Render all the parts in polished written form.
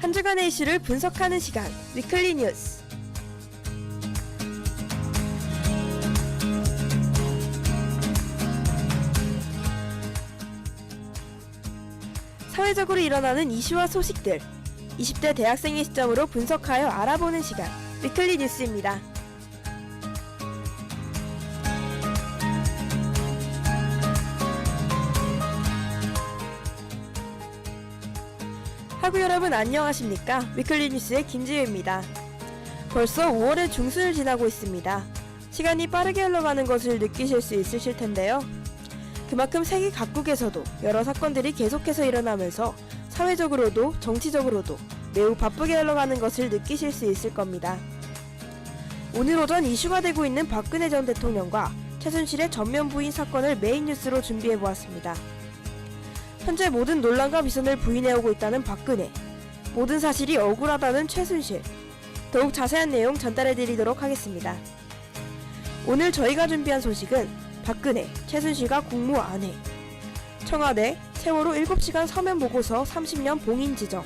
한 주간의 이슈를 분석하는 시간, 위클리 뉴스. 사회적으로 일어나는 이슈와 소식들, 20대 대학생의 시점으로 분석하여 알아보는 시간, 위클리 뉴스입니다. 하구 여러분 안녕하십니까? 위클리 뉴스의 김지유입니다. 벌써 5월의 중순을 지나고 있습니다. 시간이 빠르게 흘러가는 것을 느끼실 수 있으실 텐데요. 그만큼 세계 각국에서도 여러 사건들이 계속해서 일어나면서 사회적으로도 정치적으로도 매우 바쁘게 흘러가는 것을 느끼실 수 있을 겁니다. 오늘 오전 이슈가 되고 있는 박근혜 전 대통령과 최순실의 전면 부인 사건을 메인 뉴스로 준비해보았습니다. 현재 모든 논란과 비선을 부인해오고 있다는 박근혜, 모든 사실이 억울하다는 최순실, 더욱 자세한 내용 전달해드리도록 하겠습니다. 오늘 저희가 준비한 소식은 박근혜, 최순실과 국무 안해, 청와대 세월호 7시간 서면 보고서 30년 봉인 지정,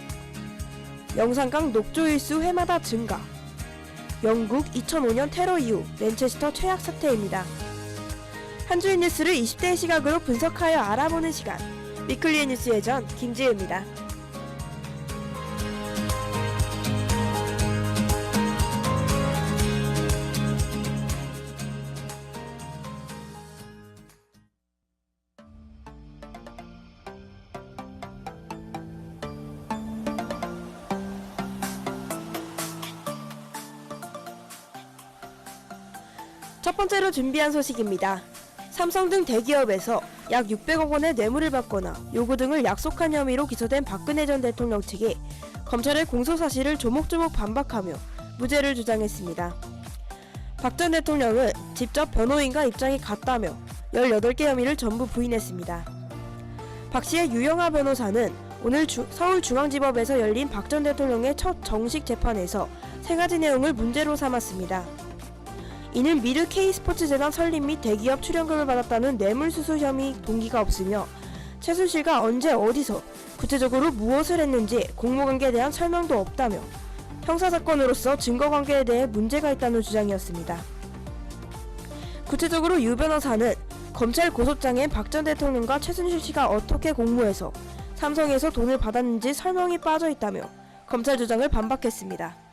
영산강 녹조 일수 해마다 증가, 영국 2005년 테러 이후 맨체스터 최악 사태입니다. 한 주의 뉴스를 20대의 시각으로 분석하여 알아보는 시간, 위클리의 뉴스의 전 김지혜입니다. 첫 번째로 준비한 소식입니다. 삼성 등 대기업에서 약 600억 원의 뇌물을 받거나 요구 등을 약속한 혐의로 기소된 박근혜 전 대통령 측이 검찰의 공소 사실을 조목조목 반박하며 무죄를 주장했습니다. 박 전 대통령은 직접 변호인과 입장이 같다며 18개 혐의를 전부 부인했습니다. 박 씨의 유영하 변호사는 오늘 서울중앙지법에서 열린 박 전 대통령의 첫 정식 재판에서 3가지 내용을 문제로 삼았습니다. 이는 미르 K스포츠재단 설립 및 대기업 출연금을 받았다는 뇌물수수 혐의 동기가 없으며 최순실과 언제 어디서 구체적으로 무엇을 했는지 공모관계에 대한 설명도 없다며 형사사건으로서 증거관계에 대해 문제가 있다는 주장이었습니다. 구체적으로 유 변호사는 검찰 고소장엔 박 전 대통령과 최순실 씨가 어떻게 공모해서 삼성에서 돈을 받았는지 설명이 빠져있다며 검찰 주장을 반박했습니다.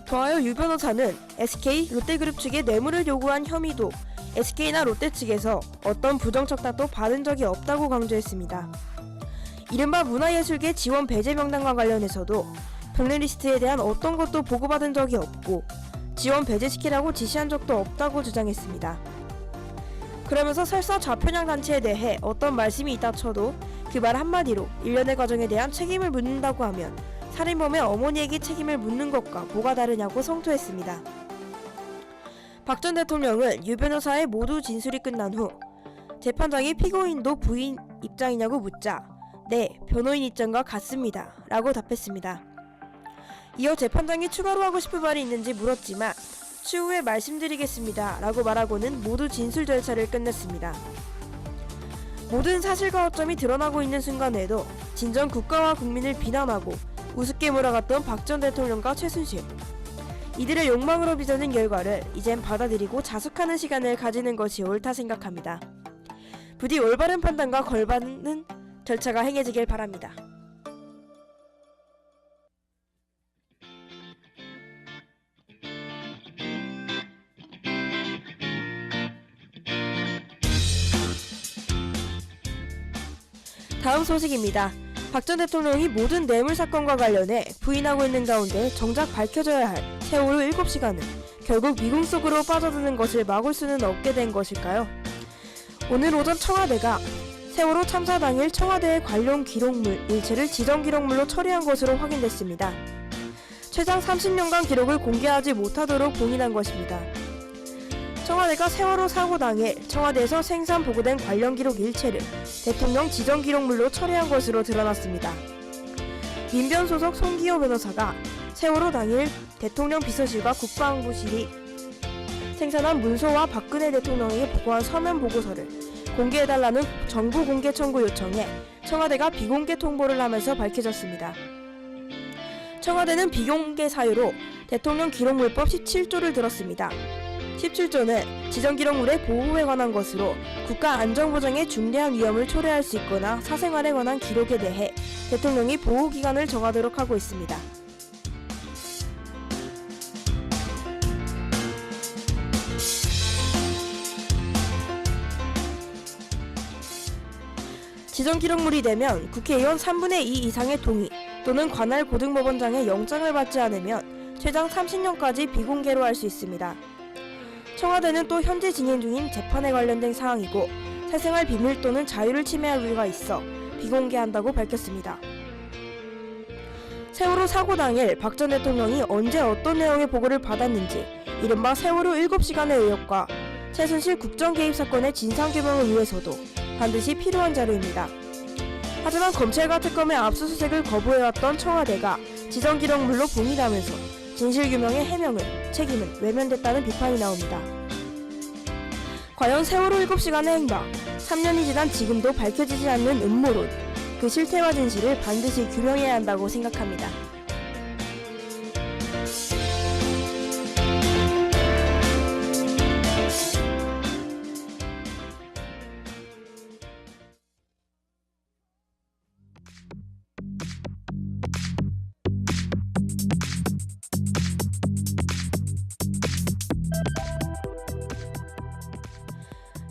더하여 유 변호사는 SK, 롯데그룹 측에 뇌물을 요구한 혐의도 SK나 롯데 측에서 어떤 부정적 답도 받은 적이 없다고 강조했습니다. 이른바 문화예술계 지원 배제 명단과 관련해서도 블랙리스트에 대한 어떤 것도 보고받은 적이 없고 지원 배제시키라고 지시한 적도 없다고 주장했습니다. 그러면서 설사 좌편향 단체에 대해 어떤 말씀이 있다 쳐도 그 말 한마디로 일련의 과정에 대한 책임을 묻는다고 하면 살인범의 어머니에게 책임을 묻는 것과 뭐가 다르냐고 성토했습니다. 박 전 대통령은 유 변호사의 모두 진술이 끝난 후 재판장이 피고인도 부인 입장이냐고 묻자 네, 변호인 입장과 같습니다 라고 답했습니다. 이어 재판장이 추가로 하고 싶은 말이 있는지 물었지만 추후에 말씀드리겠습니다 라고 말하고는 모두 진술 절차를 끝냈습니다. 모든 사실과 허점이 드러나고 있는 순간에도 진정 국가와 국민을 비난하고 우습게 몰아갔던 박 전 대통령과 최순실, 이들의 욕망으로 빚어낸 결과를 이젠 받아들이고 자숙하는 시간을 가지는 것이 옳다 생각합니다. 부디 올바른 판단과 걸맞는 절차가 행해지길 바랍니다. 다음 소식입니다. 박 전 대통령이 모든 뇌물 사건과 관련해 부인하고 있는 가운데 정작 밝혀져야 할 세월호 7시간은 결국 미궁 속으로 빠져드는 것을 막을 수는 없게 된 것일까요? 오늘 오전 청와대가 세월호 참사 당일 청와대의 관련 기록물 일체를 지정기록물로 처리한 것으로 확인됐습니다. 최장 30년간 기록을 공개하지 못하도록 봉인한 것입니다. 청와대가 세월호 사고 당일 청와대에서 생산 보고된 관련 기록 일체를 대통령 지정 기록물로 처리한 것으로 드러났습니다. 민변 소속 송기호 변호사가 세월호 당일 대통령 비서실과 국방부실이 생산한 문서와 박근혜 대통령에게 보고한 서면 보고서를 공개해달라는 정부 공개 청구 요청에 청와대가 비공개 통보를 하면서 밝혀졌습니다. 청와대는 비공개 사유로 대통령 기록물법 17조를 들었습니다. 17조는 지정기록물의 보호에 관한 것으로 국가 안전보장에 중대한 위험을 초래할 수 있거나 사생활에 관한 기록에 대해 대통령이 보호기간을 정하도록 하고 있습니다. 지정기록물이 되면 국회의원 3분의 2 이상의 동의 또는 관할 고등법원장의 영장을 받지 않으면 최장 30년까지 비공개로 할 수 있습니다. 청와대는 또 현재 진행 중인 재판에 관련된 사항이고 사생활 비밀 또는 자유를 침해할 우려가 있어 비공개한다고 밝혔습니다. 세월호 사고 당일 박 전 대통령이 언제 어떤 내용의 보고를 받았는지 이른바 세월호 7시간의 의혹과 최순실 국정 개입 사건의 진상규명을 위해서도 반드시 필요한 자료입니다. 하지만 검찰과 특검의 압수수색을 거부해왔던 청와대가 지정기록물로 봉인하면서 진실규명의 해명은 책임은 외면됐다는 비판이 나옵니다. 과연 세월호 7시간의 행방, 3년이 지난 지금도 밝혀지지 않는 음모론, 그 실태와 진실을 반드시 규명해야 한다고 생각합니다.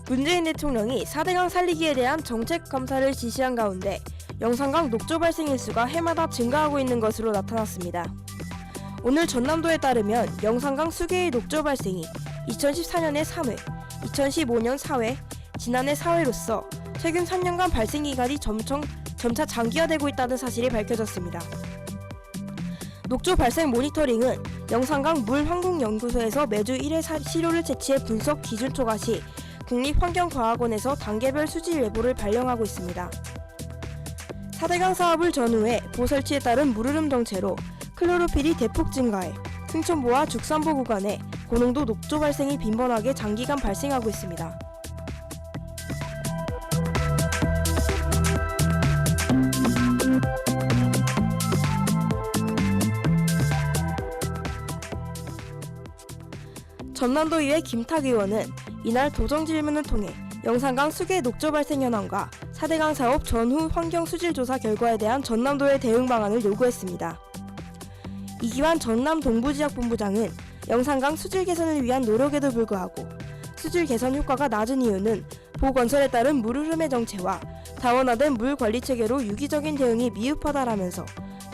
문재인 대통령이 4대강 살리기에 대한 정책 검사를 지시한 가운데 영산강 녹조 발생 일수가 해마다 증가하고 있는 것으로 나타났습니다. 오늘 전남도에 따르면 영산강 수계의 녹조 발생이 2014년에 3회, 2015년 4회, 지난해 4회로서 최근 3년간 발생 기간이 점차 장기화되고 있다는 사실이 밝혀졌습니다. 녹조 발생 모니터링은 영산강 물환경연구소에서 매주 1회 시료를 채취해 분석 기준 초과 시 국립환경과학원에서 단계별 수질 예보를 발령하고 있습니다. 4대강 사업을 전후해 보설치에 따른 물흐름 정체로 클로로필이 대폭 증가해 승천보와 죽산보 구간에 고농도 녹조 발생이 빈번하게 장기간 발생하고 있습니다. 전남도의회 김탁 의원은 이날 도정 질문을 통해 영산강 수계 녹조 발생 현황과 4대강 사업 전후 환경 수질 조사 결과에 대한 전남도의 대응 방안을 요구했습니다. 이기환 전남동부지역본부장은 영산강 수질 개선을 위한 노력에도 불구하고 수질 개선 효과가 낮은 이유는 보건설에 따른 물 흐름의 정체와 다원화된 물 관리 체계로 유기적인 대응이 미흡하다라면서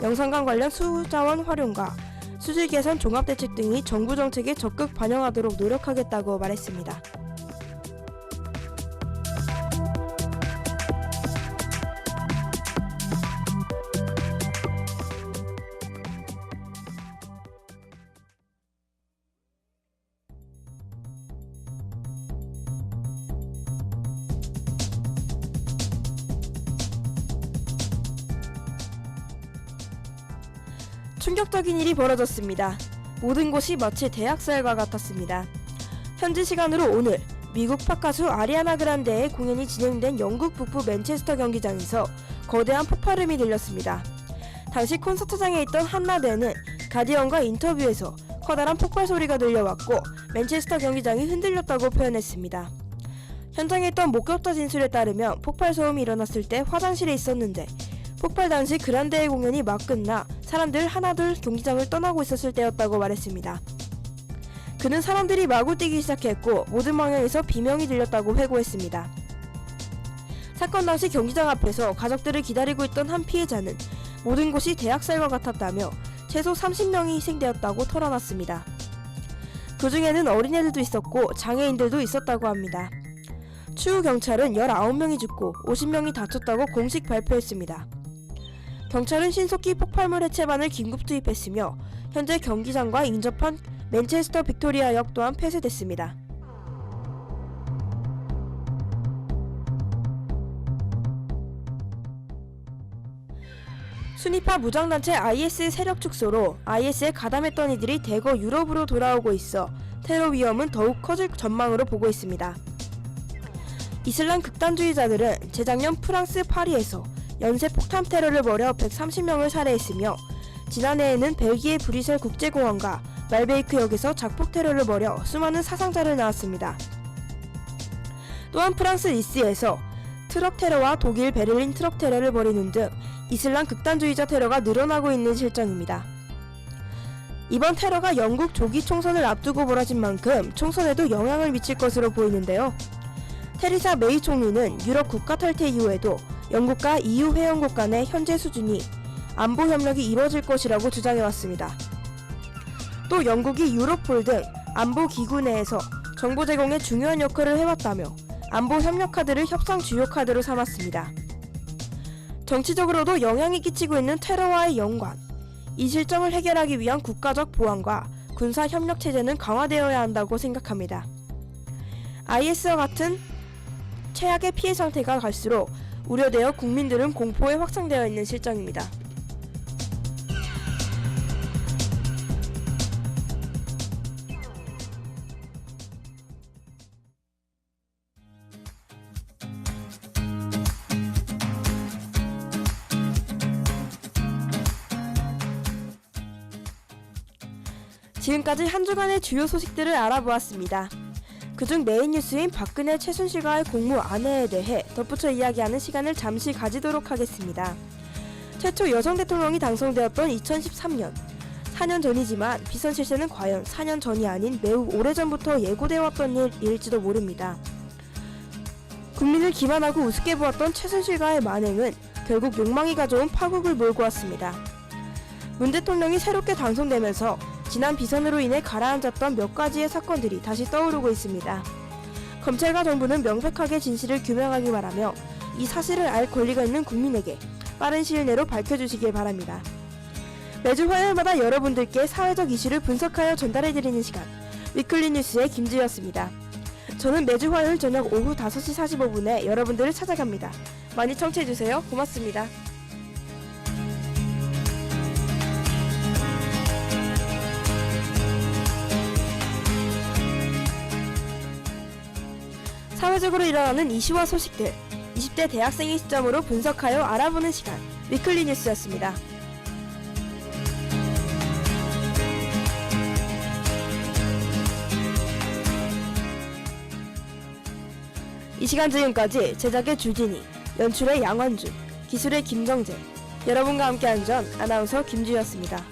영산강 관련 수자원 활용과 수질 개선 종합대책 등이 정부 정책에 적극 반영하도록 노력하겠다고 말했습니다. 충격적인 일이 벌어졌습니다. 모든 곳이 마치 대학살과 같았습니다. 현지 시간으로 오늘 미국 팝 가수 아리아나 그란데의 공연이 진행된 영국 북부 맨체스터 경기장에서 거대한 폭발음이 들렸습니다. 당시 콘서트장에 있던 한나대는 가디언과 인터뷰에서 커다란 폭발 소리가 들려왔고 맨체스터 경기장이 흔들렸다고 표현했습니다. 현장에 있던 목격자 진술에 따르면 폭발 소음이 일어났을 때 화장실에 있었는데 폭발 당시 그란데의 공연이 막 끝나 사람들 하나둘 경기장을 떠나고 있었을 때였다고 말했습니다. 그는 사람들이 마구 뛰기 시작했고 모든 방향에서 비명이 들렸다고 회고했습니다. 사건 당시 경기장 앞에서 가족들을 기다리고 있던 한 피해자는 모든 곳이 대학살과 같았다며 최소 30명이 희생되었다고 털어놨습니다. 그 중에는 어린애들도 있었고 장애인들도 있었다고 합니다. 추후 경찰은 19명이 죽고 50명이 다쳤다고 공식 발표했습니다. 경찰은 신속히 폭발물 해체반을 긴급 투입했으며 현재 경기장과 인접한 맨체스터 빅토리아역 또한 폐쇄됐습니다. 순위파 무장단체 IS 세력 축소로 IS에 가담했던 이들이 대거 유럽으로 돌아오고 있어 테러 위험은 더욱 커질 전망으로 보고 있습니다. 이슬람 극단주의자들은 재작년 프랑스 파리에서 연쇄 폭탄 테러를 벌여 130명을 살해했으며 지난해에는 벨기에 브뤼셀 국제공항과 말베이크역에서 작폭 테러를 벌여 수많은 사상자를 낳았습니다. 또한 프랑스 니스에서 트럭 테러와 독일 베를린 트럭 테러를 벌이는 등 이슬람 극단주의자 테러가 늘어나고 있는 실정입니다. 이번 테러가 영국 조기 총선을 앞두고 벌어진 만큼 총선에도 영향을 미칠 것으로 보이는데요. 테리사 메이 총리는 유럽 국가 탈퇴 이후에도 영국과 EU 회원국 간의 현재 수준이 안보 협력이 이뤄질 것이라고 주장해왔습니다. 또 영국이 유로폴 등 안보 기구 내에서 정보 제공에 중요한 역할을 해왔다며 안보 협력 카드를 협상 주요 카드로 삼았습니다. 정치적으로도 영향이 끼치고 있는 테러와의 연관, 이 실정을 해결하기 위한 국가적 보안과 군사 협력 체제는 강화되어야 한다고 생각합니다. IS와 같은 최악의 피해 상태가 갈수록 우려되어 국민들은 공포에 확산되어 있는 실정입니다. 지금까지 한 주간의 주요 소식들을 알아보았습니다. 그중 메인 뉴스인 박근혜 최순실과의 공무 안해에 대해 덧붙여 이야기하는 시간을 잠시 가지도록 하겠습니다. 최초 여성 대통령이 당선되었던 2013년, 4년 전이지만 비선 실세는 과연 4년 전이 아닌 매우 오래전부터 예고되어 왔던 일일지도 모릅니다. 국민을 기만하고 우습게 보았던 최순실과의 만행은 결국 욕망이 가져온 파국을 몰고 왔습니다. 문 대통령이 새롭게 당선되면서 지난 비선으로 인해 가라앉았던 몇 가지의 사건들이 다시 떠오르고 있습니다. 검찰과 정부는 명백하게 진실을 규명하기 바라며 이 사실을 알 권리가 있는 국민에게 빠른 시일 내로 밝혀주시길 바랍니다. 매주 화요일마다 여러분들께 사회적 이슈를 분석하여 전달해드리는 시간, 위클리 뉴스의 김지우였습니다. 저는 매주 화요일 저녁 오후 5시 45분에 여러분들을 찾아갑니다. 많이 청취해주세요. 고맙습니다. 사회적으로 일어나는 이슈와 소식들, 20대 대학생의 시점으로 분석하여 알아보는 시간, 위클리 뉴스였습니다. 이 시간 지금까지 제작의 주진이, 연출의 양환준, 기술의 김정재, 여러분과 함께한 전 아나운서 김주였습니다.